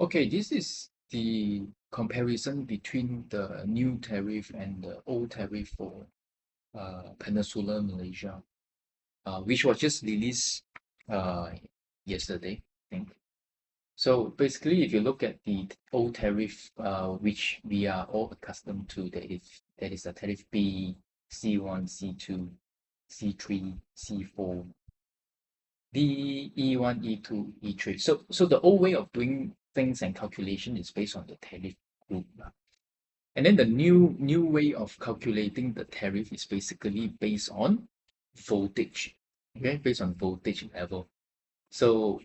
Okay, this is the comparison between the new tariff and the old tariff for Peninsula Malaysia, which was just released uh, yesterday, I think. So basically, if you look at the old tariff, which we are all accustomed to, that is a tariff B, C1, C2, C3, C4, D, E1, E2, E3. So the old way of doing things and calculation is based on the tariff group. And then the new way of calculating the tariff is basically based on voltage. Okay, based on voltage level. So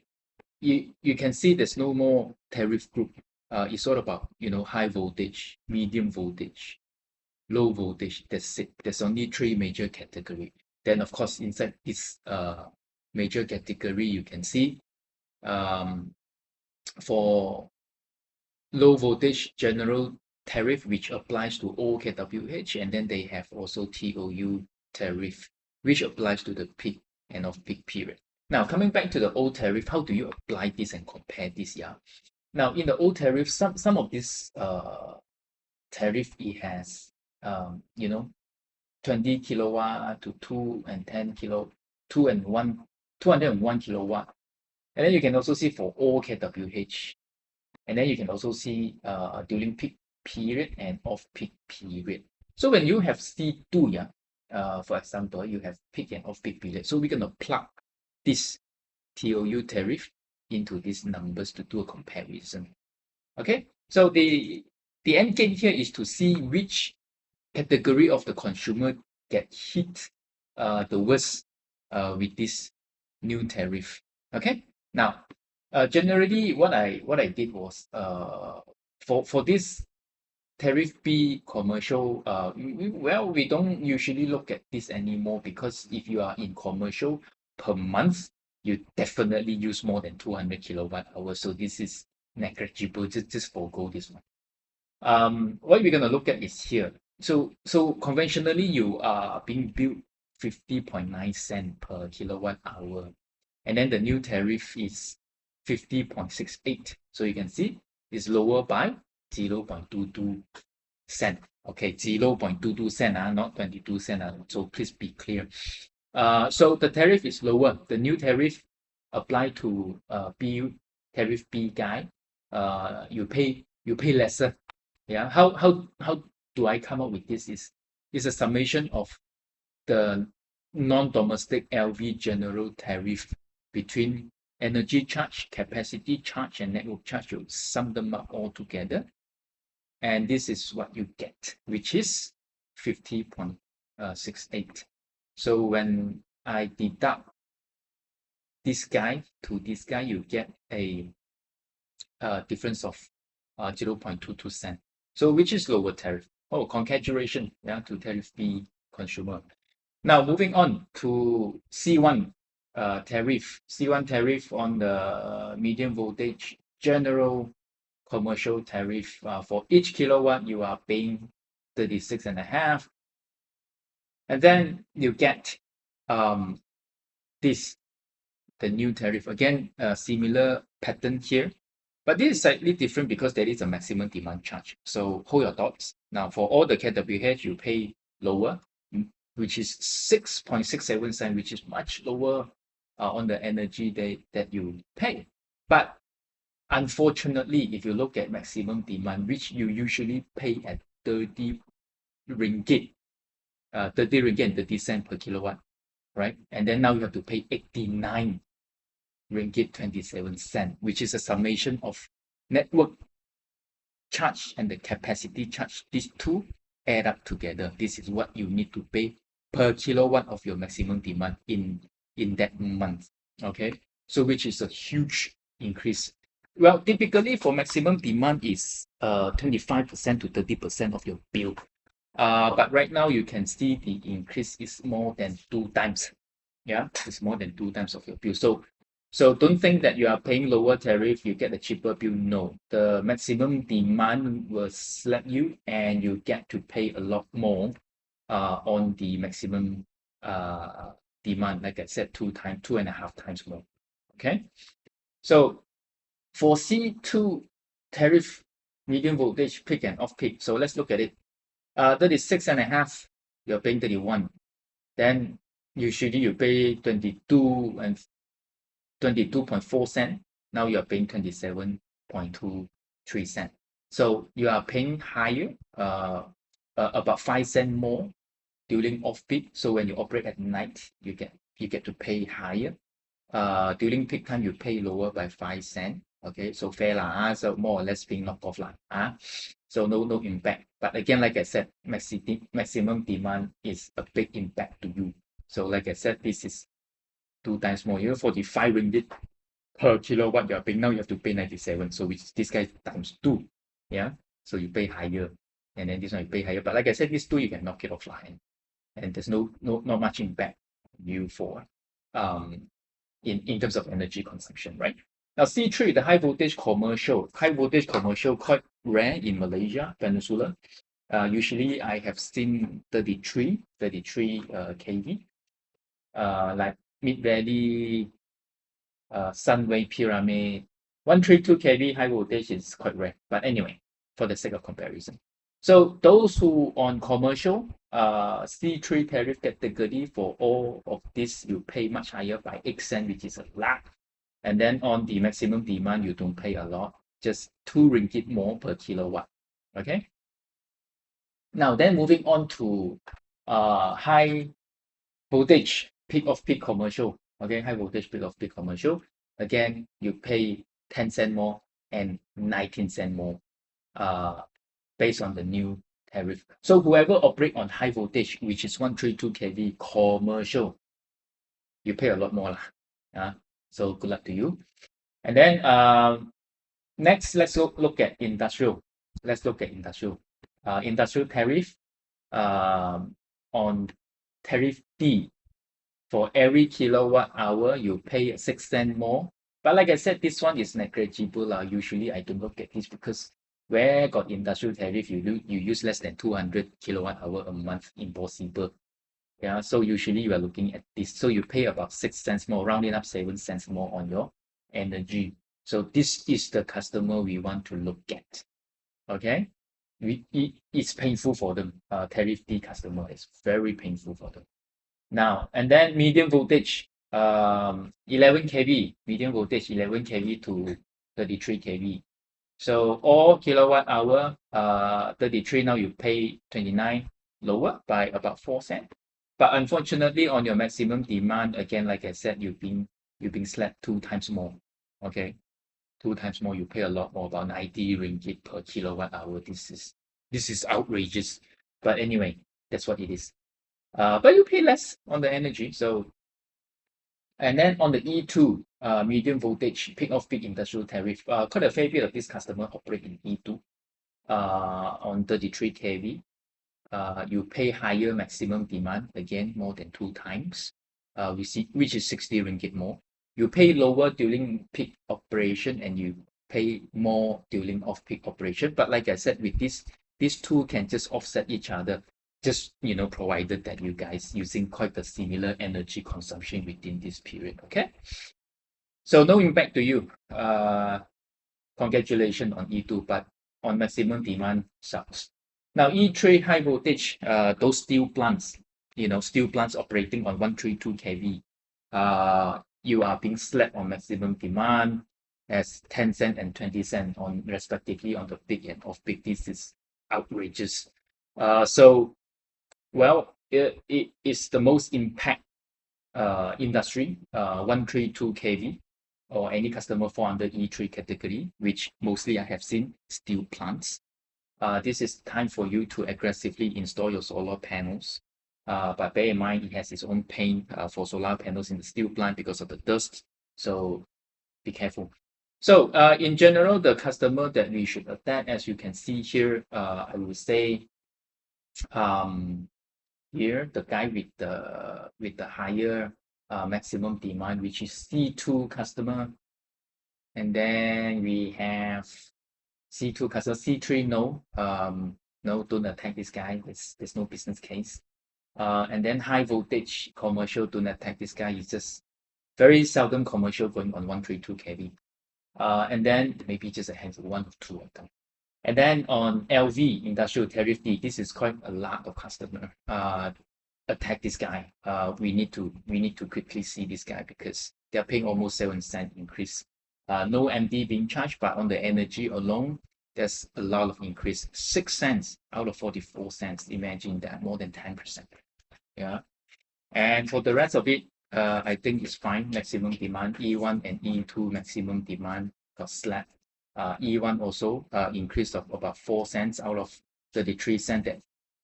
you can see there's no more tariff group. It's all about high voltage, medium voltage, low voltage. That's it. There's only three major category. Then of course inside this major category you can see um, for low voltage general tariff, which applies to all kWh, and then they have also TOU tariff, which applies to the peak and off-peak period. Now, coming back to the old tariff, how do you apply this and compare this? Yeah. Now, in the old tariff, some of this tariff, it has 20 kilowatt to 2 and 10 kilo, 2 and 1, 201 kilowatt. And then you can also see for all kWh. And then you can also see during peak period and off-peak period. So when you have C2, yeah, for example, you have peak and off-peak period. So we're going to plug this TOU tariff into these numbers to do a comparison. Okay, so the end game here is to see which category of the consumer get hit the worst with this new tariff. Okay, now generally what I did was for this tariff B commercial, we don't usually look at this anymore, because if you are in commercial per month, you definitely use more than 200 kilowatt hours. So this is negligible. Just forgo this one. What we're going to look at is here. So conventionally, you are being billed 50.9 cent per kilowatt hour, and then the new tariff is 50.68. So you can see it's lower by 0.22 cent. Okay, 0.22 cent, not 22 cent. So please be clear. So the tariff is lower. The new tariff apply to tariff B guy. You pay lesser. Yeah. How do I come up with this? Is a summation of the non-domestic LV general tariff between energy charge, capacity charge, and network charge. You sum them up all together, and this is what you get, which is 50.68. So when I deduct this guy to this guy, you get a difference of 0.22 cent. So which is lower tariff? Oh, congratulations, yeah, to tariff B consumer. Now moving on to C1 tariff. C1 tariff on the medium voltage general commercial tariff. For each kilowatt, you are paying 36.5. And then you get this, the new tariff. Again, a similar pattern here. But this is slightly different because there is a maximum demand charge. So hold your thoughts. Now, for all the kWh, you pay lower, which is 6.67 cents, which is much lower on the energy that you pay. But unfortunately, if you look at maximum demand, which you usually pay at 30 ringgit, 30 ringgit and 30 cents per kilowatt, right? And then now you have to pay 89 ringgit 27 cent, which is a summation of network charge and the capacity charge. These two add up together. This is what you need to pay per kilowatt of your maximum demand in that month. Okay, so which is a huge increase. Well, typically for maximum demand is 25% to 30% of your bill. But right now you can see the increase is more than 2 times. Yeah, it's more than 2 times of your bill. So don't think that you are paying lower tariff, you get a cheaper bill. No, the maximum demand will slap you, and you get to pay a lot more on the maximum demand. Like I said, 2.5 times more. Okay, so for C2 tariff, medium voltage, peak and off peak. So let's look at it. 36.5, you're paying 31. Then usually you pay 22 and 22.4 cent. Now you're paying 27.23 cent. So you are paying higher, about 5 cent more during off peak. So when you operate at night, you get to pay higher. During peak time, you pay lower by 5 cent. Okay, so fair lah. So more or less being knocked off lah. So no impact. But again, like I said, maximum demand is a big impact to you. So like I said, this is 2 times more. 45 ringgit per kilowatt you're paying. Now you have to pay 97. So which this guy times 2. Yeah. So you pay higher. And then this one you pay higher. But like I said, this 2 you can knock it offline. And there's not much impact on you for in terms of energy consumption, right? Now C3, the high voltage commercial. High voltage commercial quite rare in Malaysia, Peninsula. Usually I have seen 33 kV. Like Mid Valley, Sunway Pyramid, 132 kV high voltage is quite rare. But anyway, for the sake of comparison. So those who on commercial, C3 tariff category, for all of this, you pay much higher by 8 cents, which is a lot. And then on the maximum demand, you don't pay a lot, just 2 ringgit more per kilowatt. Okay. Now then moving on to high voltage, peak of peak commercial. Okay, high voltage, peak of peak commercial. Again, you pay 10 cents more and 19 cents more based on the new tariff. So whoever operate on high voltage, which is 132 kV commercial, you pay a lot more lah. So good luck to you. And then next, let's look at industrial. Let's look at industrial. Industrial tariff on tariff D. For every kilowatt hour, you pay 6 cents more. But like I said, this one is negligible. Usually I don't look at this because where got industrial tariff, you use less than 200 kilowatt hour a month, impossible. Yeah, so usually you are looking at this. So you pay about 6 cents more, rounding up 7 cents more on your energy. So this is the customer we want to look at. Okay, it's painful for them. Tariff D customer is very painful for them. Now, and then medium voltage, 11 kV, medium voltage 11 kV to 33 kV. So all kilowatt hour, 33, now you pay 29, lower by about 4 cents. But unfortunately, on your maximum demand, again, like I said, you've been slapped 2 times more. Okay, 2 times more, you pay a lot more, about 90 ringgit per kilowatt hour. This is outrageous. But anyway, that's what it is. But you pay less on the energy. So, and then on the E2, medium voltage, peak of peak industrial tariff, quite a fair bit of this customer operate in E2 on 33 kV. You pay higher maximum demand, again, more than 2 times, which is 60 ringgit more. You pay lower during peak operation and you pay more during off-peak operation. But like I said, with these two can just offset each other, just provided that you guys using quite a similar energy consumption within this period. Okay, so no impact to you. Congratulations on E2, but on maximum demand sucks. Now E3 high voltage, those steel plants, steel plants operating on 132 kV, you are being slapped on maximum demand as 10 cent and 20 cent on respectively on the peak and off peak. This is outrageous. So well, it is the most impact industry, 132 kV, or any customer fall under E3 category, which mostly I have seen steel plants. This is time for you to aggressively install your solar panels. But bear in mind, it has its own pain for solar panels in the steel plant because of the dust. So be careful. So in general, the customer that we should attack, as you can see here, I would say here the guy with the higher maximum demand, which is C2 customer, and then we have C2 customer. C3, no, don't attack this guy. There's no business case. And then high voltage commercial, don't attack this guy. It's just very seldom commercial going on 132 kV. And then maybe just a handful, one or two of them. And then on LV, industrial tariff D, this is quite a lot of customer attack this guy. We need to quickly see this guy because they're paying almost 7 cent increase. No MD being charged, but on the energy alone, there's a lot of increase. 6 cents out of 44 cents. Imagine that, more than 10%. Yeah. And for the rest of it, I think it's fine. Maximum demand, E1 and E2 maximum demand got slapped. E1 also increase of about 4 cents out of 33 cents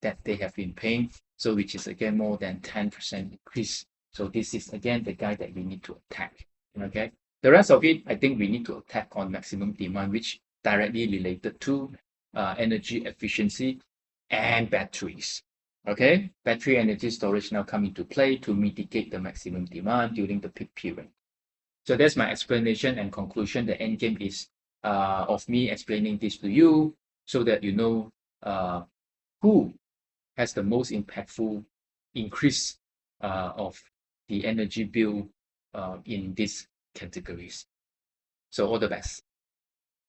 that they have been paying. So which is again more than 10% increase. So this is again the guy that we need to attack. Okay. The rest of it, I think we need to attack on maximum demand, which directly related to energy efficiency and batteries. Okay, battery energy storage now come into play to mitigate the maximum demand during the peak period. So that's my explanation and conclusion. The end game is of me explaining this to you so that you know who has the most impactful increase of the energy bill in these categories. So all the best.